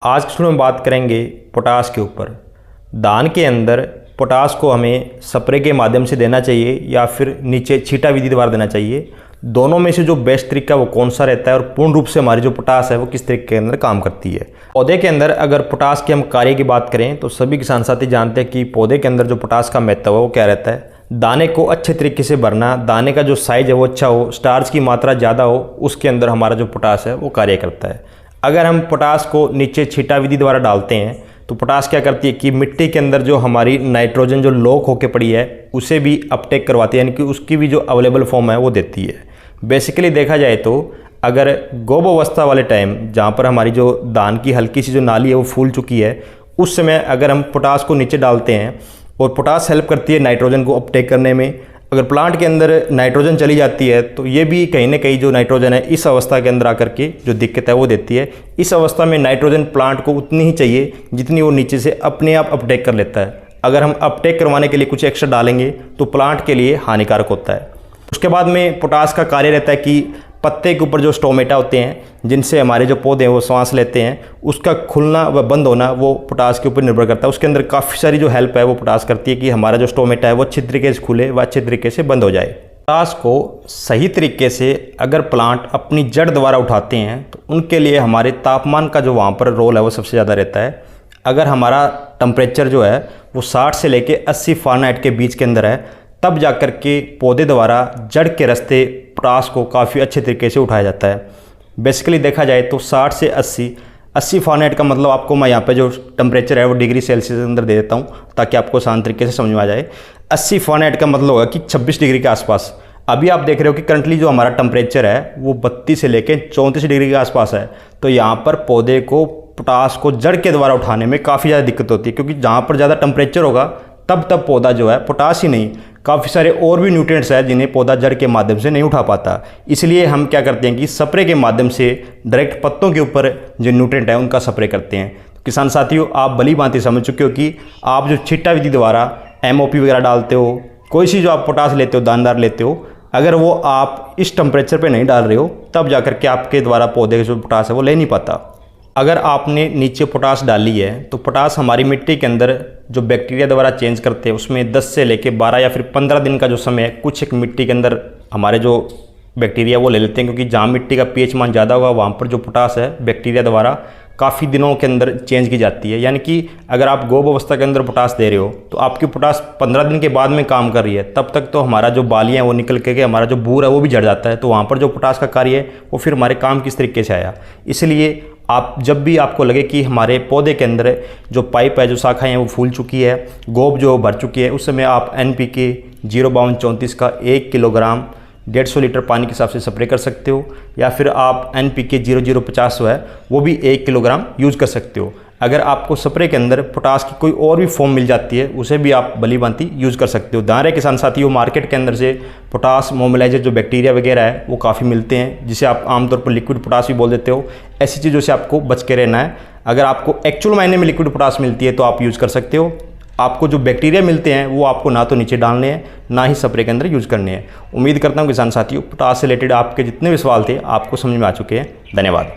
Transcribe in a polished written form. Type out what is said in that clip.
आज के वीडियो में बात करेंगे पोटास के ऊपर। धान के अंदर पोटास को हमें स्प्रे के माध्यम से देना चाहिए या फिर नीचे छींटा विधि द्वारा देना चाहिए। दोनों में से जो बेस्ट तरीका वो कौन सा रहता है और पूर्ण रूप से हमारी जो पोटास है वो किस तरीके के अंदर काम करती है। पौधे के अंदर अगर पोटास के हम कार्य की बात करें तो सभी किसान साथी जानते हैं कि पौधे के अंदर जो पोटास का महत्व है वो क्या रहता है। दाने को अच्छे तरीके से भरना, दाने का जो साइज है वो अच्छा हो, स्टार्च की मात्रा ज़्यादा हो, उसके अंदर हमारा जो पोटास है वो कार्य करता है। अगर हम पोटास को नीचे छींटा विधि द्वारा डालते हैं तो पोटास क्या करती है कि मिट्टी के अंदर जो हमारी नाइट्रोजन जो लॉक होके पड़ी है उसे भी अपटेक करवाती है, यानी कि उसकी भी जो अवेलेबल फॉर्म है वो देती है। बेसिकली देखा जाए तो अगर गोब अवस्था वाले टाइम जहाँ पर हमारी जो धान की हल्की सी जो नाली है वो फूल चुकी है, उस समय अगर हम पोटास को नीचे डालते हैं और पोटास हेल्प करती है नाइट्रोजन को अपटेक करने में। अगर प्लांट के अंदर नाइट्रोजन चली जाती है तो ये भी कहीं ना कहीं जो नाइट्रोजन है इस अवस्था के अंदर आकर के जो दिक्कत है वो देती है। इस अवस्था में नाइट्रोजन प्लांट को उतनी ही चाहिए जितनी वो नीचे से अपने आप अपटेक कर लेता है। अगर हम अपटेक करवाने के लिए कुछ एक्स्ट्रा डालेंगे तो प्लांट के लिए हानिकारक होता है। उसके बाद में पोटास का कार्य रहता है कि पत्ते के ऊपर जो स्टोमेटा होते हैं जिनसे हमारे जो पौधे हैं वो सांस लेते हैं, उसका खुलना व बंद होना वो पोटास के ऊपर निर्भर करता है। उसके अंदर काफ़ी सारी जो हेल्प है वो पोटास करती है कि हमारा जो स्टोमेटा है वो अच्छे तरीके से खुले व अच्छे तरीके से बंद हो जाए। पोटास को सही तरीके से अगर प्लांट अपनी जड़ द्वारा उठाते हैं तो उनके लिए हमारे तापमान का जो वहाँ पर रोल है वो सबसे ज़्यादा रहता है। अगर हमारा टेम्परेचर जो है वो 60 से लेके 80 फ़ारेनहाइट के बीच के अंदर है, तब जाकर के पौधे द्वारा जड़ के रास्ते पोटास को काफ़ी अच्छे तरीके से उठाया जाता है। बेसिकली देखा जाए तो 60 से 80 फ़ारेनहाइट का मतलब आपको मैं यहाँ पे जो टेम्परेचर है वो डिग्री सेल्सियस के अंदर दे देता हूँ ताकि आपको आसान तरीके से समझ में आ जाए। 80 फ़ारेनहाइट का मतलब होगा कि 26 डिग्री के आसपास। अभी आप देख रहे हो कि करंटली जो हमारा टेम्परेचर है वो 32 से लेकर 34 डिग्री के आसपास है। तो यहाँ पर पौधे को पोटास को जड़ के द्वारा उठाने में काफ़ी ज़्यादा दिक्कत होती है, क्योंकि जहाँ पर ज़्यादा टेम्परेचर होगा तब पौधा जो है पोटास ही नहीं, काफ़ी सारे और भी न्यूट्रिएंट्स हैं जिन्हें पौधा जड़ के माध्यम से नहीं उठा पाता। इसलिए हम क्या करते हैं कि स्प्रे के माध्यम से डायरेक्ट पत्तों के ऊपर जो न्यूट्रिएंट है उनका स्प्रे करते हैं। तो किसान साथियों, आप भली भांति समझ चुके हो कि आप जो छींटा विधि द्वारा MOP वगैरह डालते हो, कोई सी जो आप पोटास लेते हो, दानेदार लेते हो, अगर वो आप इस टेम्परेचर पर नहीं डाल रहे हो तब जाकर के आपके द्वारा पौधे जो पोटास है वो ले नहीं पाता। अगर आपने नीचे पोटास डाली है तो पोटास हमारी मिट्टी के अंदर जो बैक्टीरिया द्वारा चेंज करते हैं उसमें 10 से लेके 12 या फिर 15 दिन का जो समय है, कुछ एक मिट्टी के अंदर हमारे जो बैक्टीरिया वो ले लेते हैं, क्योंकि जहाँ मिट्टी का pH मान ज़्यादा होगा वहाँ पर जो पोटास है बैक्टीरिया द्वारा काफ़ी दिनों के अंदर चेंज की जाती है। यानी कि अगर आप गोब अवस्था के अंदर पोटास दे रहे हो तो आपकी पोटास 15 दिन के बाद में काम कर रही है, तब तक तो हमारा जो बालियाँ हैं वो निकल के हमारा जो बूर है वो भी झड़ जाता है। तो वहाँ पर जो पोटास का कार्य है वो फिर हमारे काम किस तरीके से आया। इसलिए आप जब भी आपको लगे कि हमारे पौधे के अंदर जो पाइप है, जो शाखाएं हैं वो फूल चुकी है, गोब जो भर चुकी है, उस समय आप NPK 05234 का 1 किलोग्राम 150 लीटर पानी के हिसाब से स्प्रे कर सकते हो, या फिर आप NPK 0050 है वो भी 1 किलोग्राम यूज़ कर सकते हो। अगर आपको स्प्रे के अंदर पोटास की कोई और भी फॉर्म मिल जाती है उसे भी आप भली भांति यूज़ कर सकते हो। ध्यान रहे किसान साथियों, मार्केट के अंदर से पोटास मोबिलाइजर जो बैक्टीरिया वगैरह है वो काफ़ी मिलते हैं, जिसे आप आमतौर पर लिक्विड पोटास भी बोल देते हो। ऐसी चीज़ों से आपको बच के रहना है। अगर आपको एक्चुअल मायने में लिक्विड पोटास मिलती है तो आप यूज़ कर सकते हो। आपको जो बैक्टीरिया मिलते हैं वो आपको ना तो नीचे डालने हैं ना ही स्प्रे के अंदर यूज़ करने हैं। उम्मीद करता हूँ किसान साथियों, पोटास से रिलेटेड आपके जितने भी सवाल थे आपको समझ में आ चुके हैं। धन्यवाद।